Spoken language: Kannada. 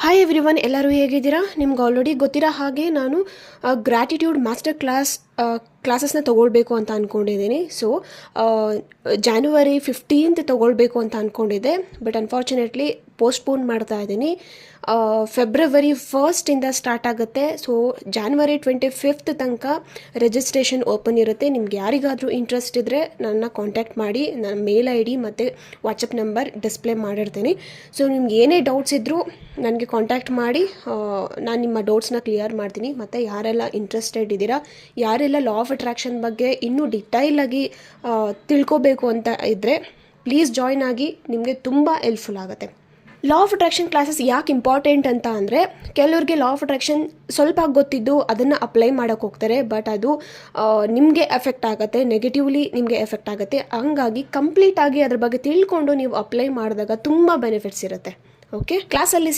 ಹಾಯ್ ಎವ್ರಿವನ್, ಎಲ್ಲರೂ ಹೇಗಿದ್ದೀರಾ? ನಿಮ್ಗೆ ಆಲ್ರೆಡಿ ಗೊತ್ತಿರೋ ಹಾಗೆ ನಾನು ಗ್ರ್ಯಾಟಿಟ್ಯೂಡ್ ಮಾಸ್ಟರ್ ಕ್ಲಾಸಸ್ನ ತೊಗೊಳ್ಬೇಕು ಅಂತ ಅಂದ್ಕೊಂಡಿದ್ದೀನಿ. ಸೊ ಜಾನ್ವರಿ 15th ತೊಗೊಳ್ಬೇಕು ಅಂತ ಅಂದ್ಕೊಂಡಿದ್ದೆ, ಬಟ್ ಅನ್ಫಾರ್ಚುನೇಟ್ಲಿ ಪೋಸ್ಟ್ಪೋನ್ ಮಾಡ್ತಾ ಇದ್ದೀನಿ. ಫೆಬ್ರವರಿ 1st ಸ್ಟಾರ್ಟ್ ಆಗುತ್ತೆ. ಸೊ ಜಾನ್ವರಿ 25th ತನಕ ರಿಜಿಸ್ಟ್ರೇಷನ್ ಓಪನ್ ಇರುತ್ತೆ. ನಿಮ್ಗೆ ಯಾರಿಗಾದರೂ ಇಂಟ್ರೆಸ್ಟ್ ಇದ್ದರೆ ನನ್ನ ಕಾಂಟ್ಯಾಕ್ಟ್ ಮಾಡಿ. ನನ್ನ ಮೇಲ್ ಐ ಡಿ ಮತ್ತು ವಾಟ್ಸಪ್ ನಂಬರ್ ಡಿಸ್ಪ್ಲೇ ಮಾಡಿರ್ತೀನಿ. ಸೊ ನಿಮ್ಗೆ ಏನೇ ಡೌಟ್ಸ್ ಇದ್ದರೂ ನನಗೆ ಕಾಂಟ್ಯಾಕ್ಟ್ ಮಾಡಿ, ನಾನು ನಿಮ್ಮ ಡೌಟ್ಸ್ನ ಕ್ಲಿಯರ್ ಮಾಡ್ತೀನಿ. ಮತ್ತು ಯಾರೆಲ್ಲ ಇಂಟ್ರೆಸ್ಟೆಡ್ ಇದ್ದೀರಾ, ಯಾರೆಲ್ಲ ಲಾ ಆಫ್ ಅಟ್ರಾಕ್ಷನ್ ಬಗ್ಗೆ ಇನ್ನೂ ಡಿಟೈಲಾಗಿ ತಿಳ್ಕೊಬೇಕು ಅಂತ ಇದ್ದರೆ ಪ್ಲೀಸ್ ಜಾಯ್ನ್ ಆಗಿ, ನಿಮಗೆ ತುಂಬ ಹೆಲ್ಪ್ಫುಲ್ ಆಗುತ್ತೆ. ಲಾ ಆಫ್ ಅಟ್ರಾಕ್ಷನ್ ಕ್ಲಾಸಸ್ ಯಾಕೆ ಇಂಪಾರ್ಟೆಂಟ್ ಅಂತ ಅಂದರೆ, ಕೆಲವ್ರಿಗೆ ಲಾ ಆಫ್ ಅಟ್ರಾಕ್ಷನ್ ಸ್ವಲ್ಪ ಗೊತ್ತಿದ್ದು ಅದನ್ನು ಅಪ್ಲೈ ಮಾಡೋಕ್ಕೆ ಹೋಗ್ತಾರೆ, ಬಟ್ ಅದು ನಿಮಗೆ ಎಫೆಕ್ಟ್ ಆಗುತ್ತೆ, ನೆಗೆಟಿವ್ಲಿ ನಿಮಗೆ ಎಫೆಕ್ಟ್ ಆಗುತ್ತೆ. ಹಂಗಾಗಿ ಕಂಪ್ಲೀಟಾಗಿ ಅದ್ರ ಬಗ್ಗೆ ತಿಳ್ಕೊಂಡು ನೀವು ಅಪ್ಲೈ ಮಾಡಿದಾಗ ತುಂಬ ಬೆನಿಫಿಟ್ಸ್ ಇರುತ್ತೆ. ಓಕೆ, ಕ್ಲಾಸಲ್ಲಿ